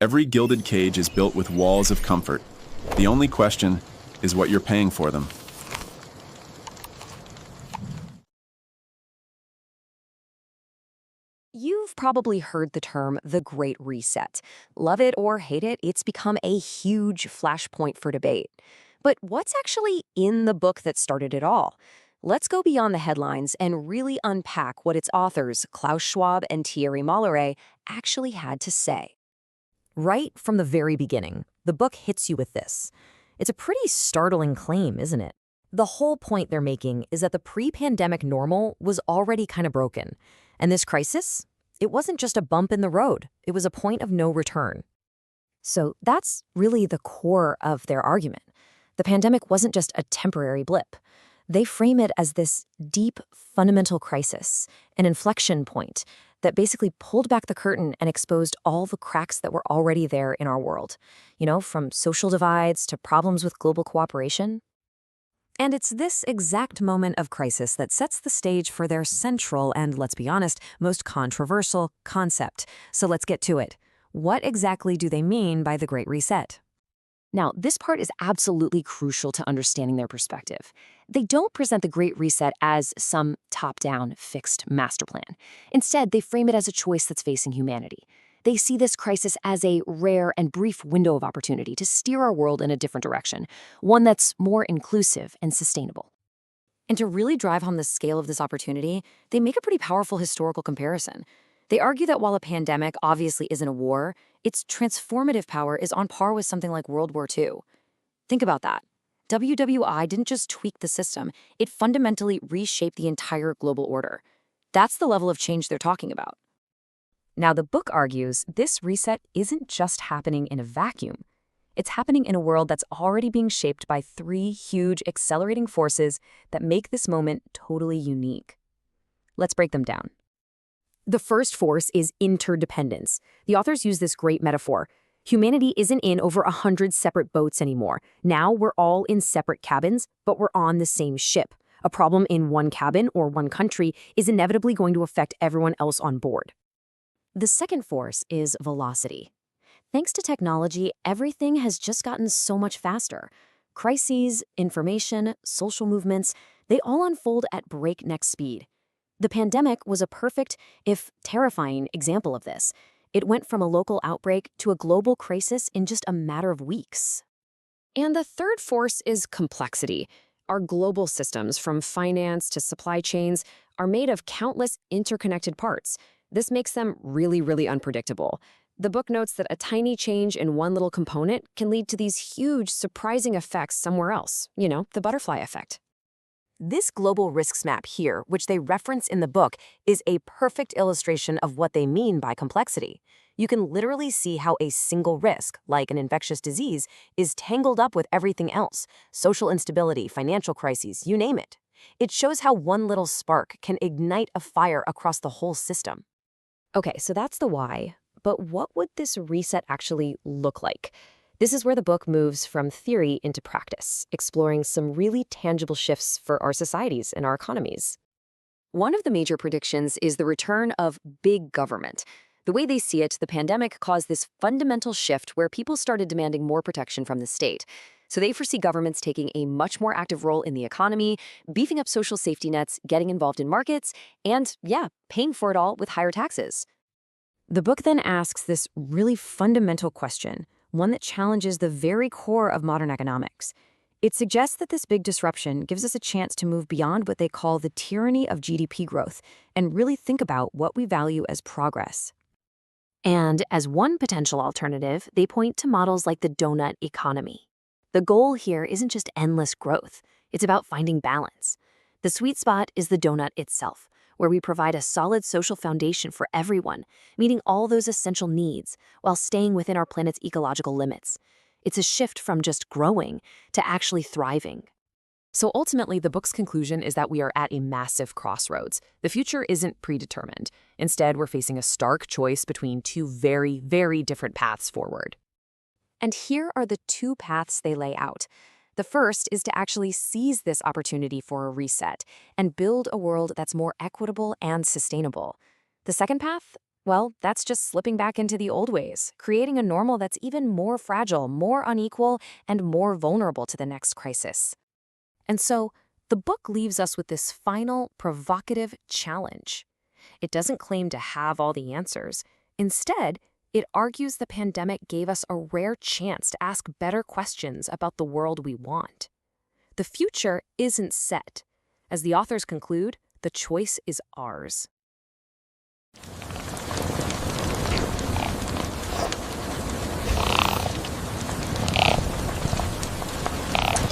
Every gilded cage is built with walls of comfort. The only question is what you're paying for them. You've probably heard the term the Great Reset. Love it or hate it, it's become a huge flashpoint for debate. But what's actually in the book that started it all? Let's go beyond the headlines and really unpack what its authors, Klaus Schwab and Thierry Maurer, actually had to say. Right from the very beginning, the book hits you with this. It's a pretty startling claim, isn't it? The whole point they're making is that the pre-pandemic normal was already kind of broken. And this crisis, it wasn't just a bump in the road, it was a point of no return. So that's really the core of their argument. The pandemic wasn't just a temporary blip. They frame it as this deep, fundamental crisis, an inflection point that basically pulled back the curtain and exposed all the cracks that were already there in our world. From social divides to problems with global cooperation. And it's this exact moment of crisis that sets the stage for their central and, let's be honest, most controversial concept. So let's get to it. What exactly do they mean by the Great Reset? Now, this part is absolutely crucial to understanding their perspective. They don't present the Great Reset as some top-down, fixed master plan. Instead, they frame it as a choice that's facing humanity. They see this crisis as a rare and brief window of opportunity to steer our world in a different direction, one that's more inclusive and sustainable. And to really drive home the scale of this opportunity, they make a pretty powerful historical comparison. They argue that while a pandemic obviously isn't a war, its transformative power is on par with something like World War II. Think about that. WWI didn't just tweak the system, it fundamentally reshaped the entire global order. That's the level of change they're talking about. Now, the book argues this reset isn't just happening in a vacuum. It's happening in a world that's already being shaped by three huge accelerating forces that make this moment totally unique. Let's break them down. The first force is interdependence. The authors use this great metaphor. Humanity isn't in over 100 separate boats anymore. Now we're all in separate cabins, but we're on the same ship. A problem in one cabin or one country is inevitably going to affect everyone else on board. The second force is velocity. Thanks to technology, everything has just gotten so much faster. Crises, information, social movements, they all unfold at breakneck speed. The pandemic was a perfect, if terrifying, example of this. It went from a local outbreak to a global crisis in just a matter of weeks. And the third force is complexity. Our global systems, from finance to supply chains, are made of countless interconnected parts. This makes them really, really unpredictable. The book notes that a tiny change in one little component can lead to these huge, surprising effects somewhere else. The butterfly effect. This global risks map here, which they reference in the book, is a perfect illustration of what they mean by complexity. You can literally see how a single risk, like an infectious disease, is tangled up with everything else: social instability, financial crises, you name it. It shows how one little spark can ignite a fire across the whole system. Okay, so that's the why, but what would this reset actually look like? This is where the book moves from theory into practice, exploring some really tangible shifts for our societies and our economies. One of the major predictions is the return of big government. The way they see it, the pandemic caused this fundamental shift where people started demanding more protection from the state. So they foresee governments taking a much more active role in the economy, beefing up social safety nets, getting involved in markets, and, paying for it all with higher taxes. The book then asks this really fundamental question, one that challenges the very core of modern economics. It suggests that this big disruption gives us a chance to move beyond what they call the tyranny of GDP growth and really think about what we value as progress. And as one potential alternative, they point to models like the donut economy. The goal here isn't just endless growth, it's about finding balance. The sweet spot is the donut itself, where we provide a solid social foundation for everyone, meeting all those essential needs while staying within our planet's ecological limits. It's a shift from just growing to actually thriving. So ultimately, the book's conclusion is that we are at a massive crossroads. The future isn't predetermined. Instead, we're facing a stark choice between two very, very different paths forward. And here are the two paths they lay out. The first is to actually seize this opportunity for a reset and build a world that's more equitable and sustainable. The second path? Well, that's just slipping back into the old ways, creating a normal that's even more fragile, more unequal, and more vulnerable to the next crisis. And so, the book leaves us with this final, provocative challenge. It doesn't claim to have all the answers. Instead, it argues the pandemic gave us a rare chance to ask better questions about the world we want. The future isn't set. As the authors conclude, the choice is ours.